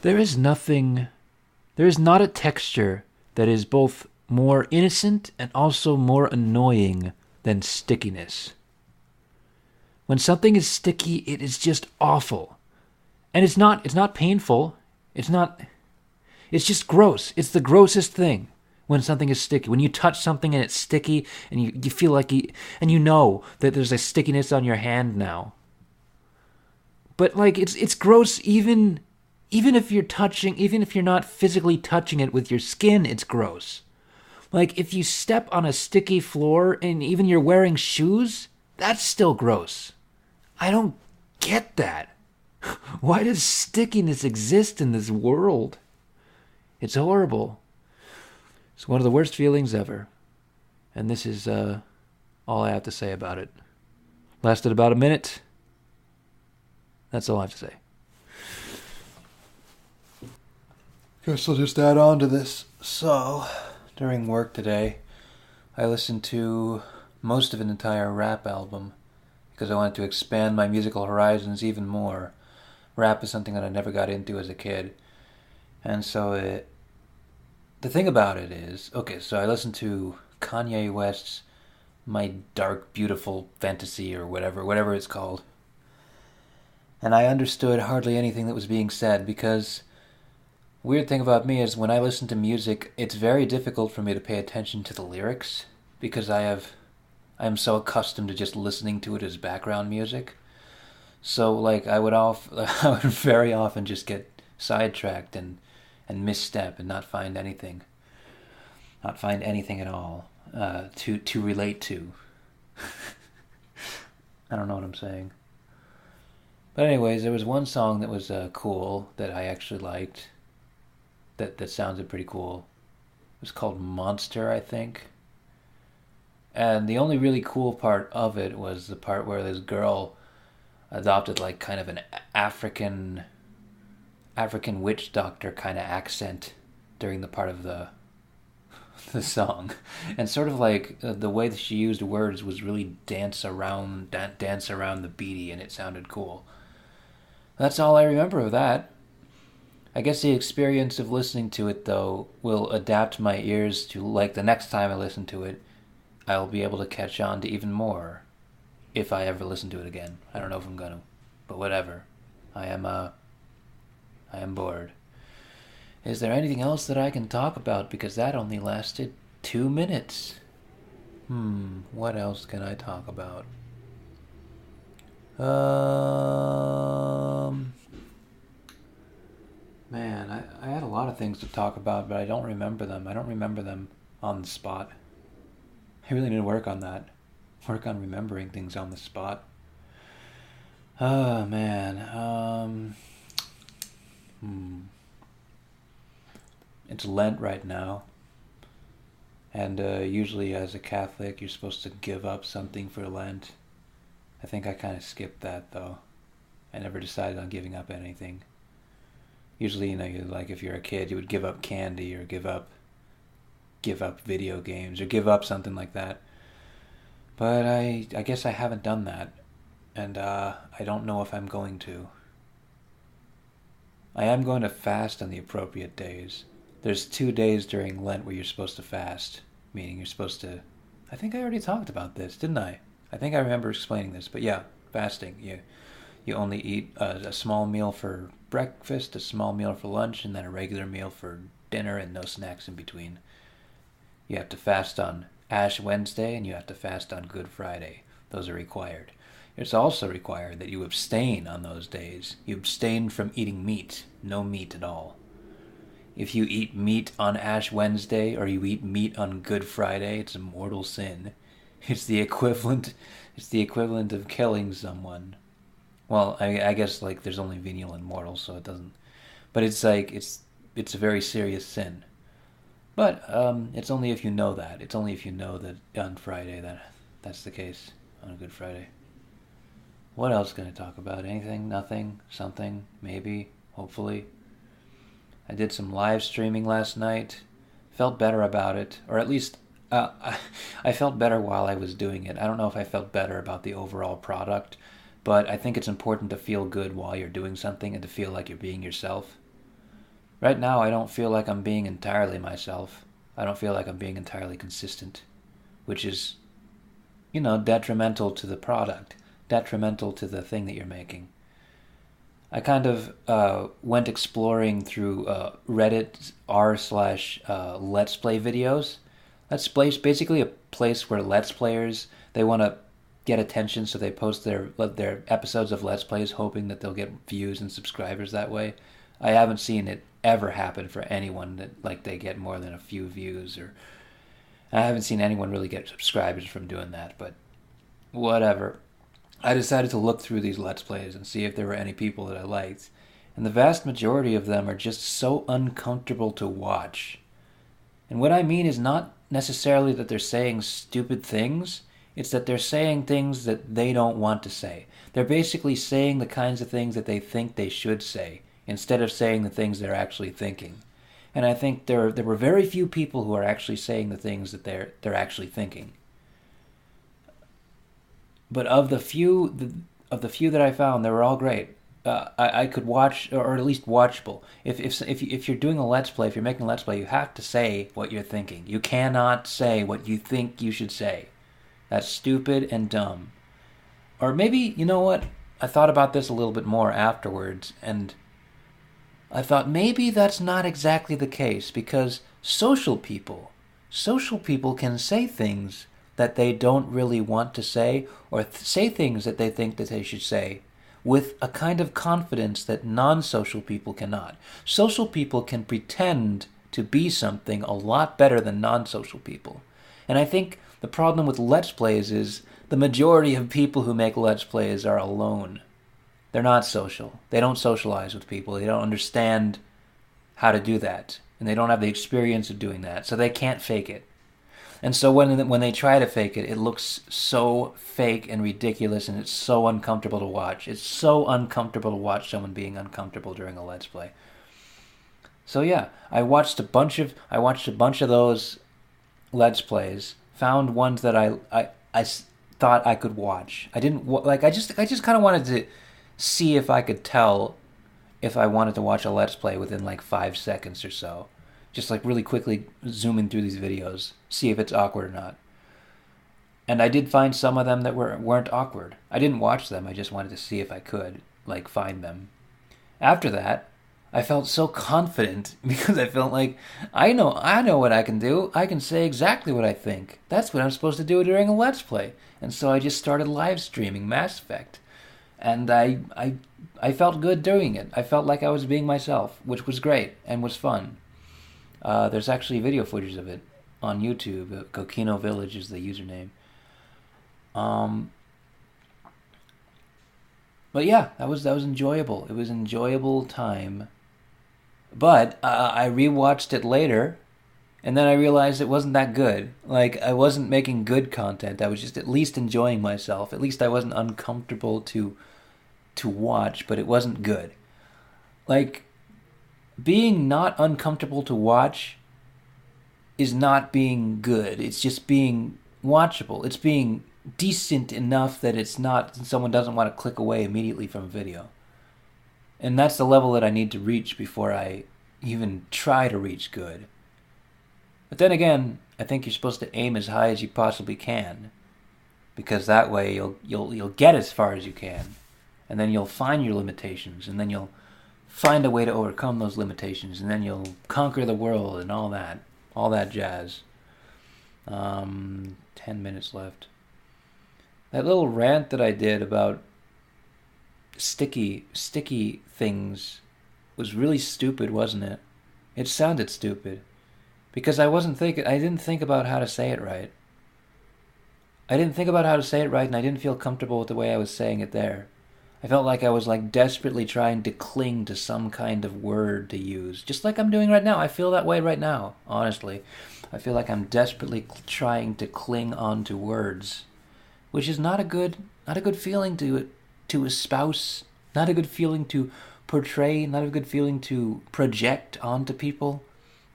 There is nothing, there is not a texture that is both more innocent and also more annoying than stickiness. When something is sticky, it is just awful. And it's not painful. It's just gross. It's the grossest thing when something is sticky. When you touch something and it's sticky and you feel like and you know that there's a stickiness on your hand now. But like it's gross even if you're not physically touching it with your skin, it's gross. Like if you step on a sticky floor and even you're wearing shoes, that's still gross. I don't get that. Why does stickiness exist in this world? It's horrible. It's one of the worst feelings ever. And this is all I have to say about it. Lasted about a minute. That's all I have to say. Guess I'll just add on to this. So, during work today, I listened to most of an entire rap album because I wanted to expand my musical horizons even more. Rap is something that I never got into as a kid. And so the thing about it is, okay, so I listened to Kanye West's My Dark Beautiful Fantasy or whatever it's called. And I understood hardly anything that was being said because weird thing about me is when I listen to music, it's very difficult for me to pay attention to the lyrics because I am so accustomed to just listening to it as background music. So like I would very often just get sidetracked and misstep and not find anything at all to relate to. I don't know what I'm saying. But anyways, there was one song that was cool that I actually liked. That sounded pretty cool. It was called Monster, I think. And the only really cool part of it was the part where this girl adopted like kind of an African witch doctor kind of accent during the part of the song, and sort of like the way that she used words was really dance around the beaty, and it sounded cool. That's all I remember of that. I guess the experience of listening to it, though, will adapt my ears to, like, the next time I listen to it, I'll be able to catch on to even more, if I ever listen to it again. I don't know if I'm gonna, but whatever. I am bored. Is there anything else that I can talk about? Because that only lasted 2 minutes. What else can I talk about? Man, I had a lot of things to talk about, but I don't remember them. I don't remember them on the spot. I really need to work on that. Work on remembering things on the spot. Oh, man. It's Lent right now. And usually as a Catholic, you're supposed to give up something for Lent. I think I kind of skipped that, though. I never decided on giving up anything. Usually, like if you're a kid, you would give up candy or give up video games or give up something like that. But I guess I haven't done that. And I don't know if I'm going to. I am going to fast on the appropriate days. There's 2 days during Lent where you're supposed to fast. Meaning you're supposed to... I think I already talked about this, didn't I? I think I remember explaining this. But yeah, fasting. You only eat a small meal for breakfast, a small meal for lunch, and then a regular meal for dinner and no snacks in between. You have to fast on Ash Wednesday and you have to fast on Good Friday. Those are required. It's also required that you abstain on those days. You abstain from eating meat. No meat at all. If you eat meat on Ash Wednesday or you eat meat on Good Friday, it's a mortal sin. It's the equivalent of killing someone. Well, I guess like there's only venial and mortal, so it doesn't. But it's like it's a very serious sin. But it's only if you know that. It's only if you know that on Friday that's the case on a Good Friday. What else can I talk about? Anything? Nothing? Something? Maybe? Hopefully. I did some live streaming last night. Felt better about it, or at least I felt better while I was doing it. I don't know if I felt better about the overall product. But I think it's important to feel good while you're doing something and to feel like you're being yourself. Right now, I don't feel like I'm being entirely myself. I don't feel like I'm being entirely consistent, which is, detrimental to the product, detrimental to the thing that you're making. I kind of went exploring through Reddit r/Let's Play videos. Let's Play is basically a place where Let's Players, they want to get attention, so they post their episodes of Let's Plays hoping that they'll get views and subscribers that way. I haven't seen it ever happen for anyone that they get more than a few views, or I haven't seen anyone really get subscribers from doing that, but whatever. I decided to look through these Let's Plays and see if there were any people that I liked, and the vast majority of them are just so uncomfortable to watch. And what I mean is not necessarily that they're saying stupid things, it's that they're saying things that they don't want to say. They're basically saying the kinds of things that they think they should say, instead of saying the things they're actually thinking. And I think there were very few people who are actually saying the things that they're actually thinking. But of the few that I found, they were all great. I could watch, or at least watchable. If you're doing a Let's Play, if you're making a Let's Play, you have to say what you're thinking. You cannot say what you think you should say. That's stupid and dumb. Or maybe, you know what? I thought about this a little bit more afterwards, and I thought maybe that's not exactly the case, because social people can say things that they don't really want to say, or say things that they think that they should say, with a kind of confidence that non-social people cannot. Social people can pretend to be something a lot better than non-social people. And I think the problem with Let's Plays is the majority of people who make Let's Plays are alone. They're not social. They don't socialize with people. They don't understand how to do that. And they don't have the experience of doing that. So they can't fake it. And so when they try to fake it, it looks so fake and ridiculous, and it's so uncomfortable to watch. It's so uncomfortable to watch someone being uncomfortable during a Let's Play. So yeah, I watched a bunch of those Let's Plays. Found ones that I thought I could watch. I didn't I just kind of wanted to see if I could tell if I wanted to watch a Let's Play within 5 seconds or so. Just really quickly zooming through these videos, see if it's awkward or not. And I did find some of them that weren't awkward. I didn't watch them, I just wanted to see if I could find them. After that, I felt so confident because I felt like I know what I can do. I can say exactly what I think. That's what I'm supposed to do during a Let's Play. And so I just started live streaming Mass Effect. And I felt good doing it. I felt like I was being myself, which was great and was fun. There's actually video footage of it on YouTube. Kokino Village is the username. But yeah, that was enjoyable. It was an enjoyable time. But I rewatched it later, and then I realized it wasn't that good. I wasn't making good content. I was just at least enjoying myself. At least I wasn't uncomfortable to watch, but it wasn't good. Being not uncomfortable to watch is not being good. It's just being watchable. It's being decent enough that it's not, someone doesn't want to click away immediately from a video. And that's the level that I need to reach before I even try to reach good. But then again, I think you're supposed to aim as high as you possibly can, because that way you'll get as far as you can, and then you'll find your limitations, and then you'll find a way to overcome those limitations, and then you'll conquer the world and all that jazz. 10 minutes left. That little rant that I did about sticky things was really stupid, wasn't it? It sounded stupid because I didn't think about how to say it right. And I didn't feel comfortable with the way I was saying it there. I felt like I was desperately trying to cling to some kind of word to use, just like I'm doing right now. I feel that way right now, honestly. I feel like I'm desperately trying to cling on to words, which is not a good feeling to espouse, not a good feeling to portray, not a good feeling to project onto people.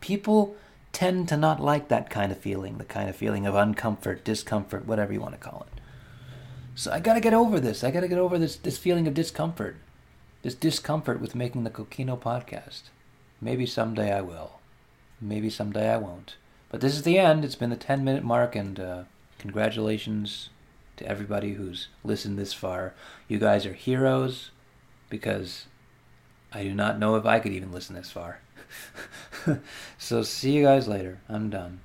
People tend to not like that kind of feeling, the kind of feeling of uncomfort, discomfort, whatever you want to call it. So I gotta get over this. I gotta get over this feeling of discomfort. This discomfort with making the Kokino podcast. Maybe someday I will. Maybe someday I won't. But this is the end. It's been the 10-minute mark, and congratulations to everybody who's listened this far. You guys are heroes, because I do not know if I could even listen this far. So see you guys later. I'm done.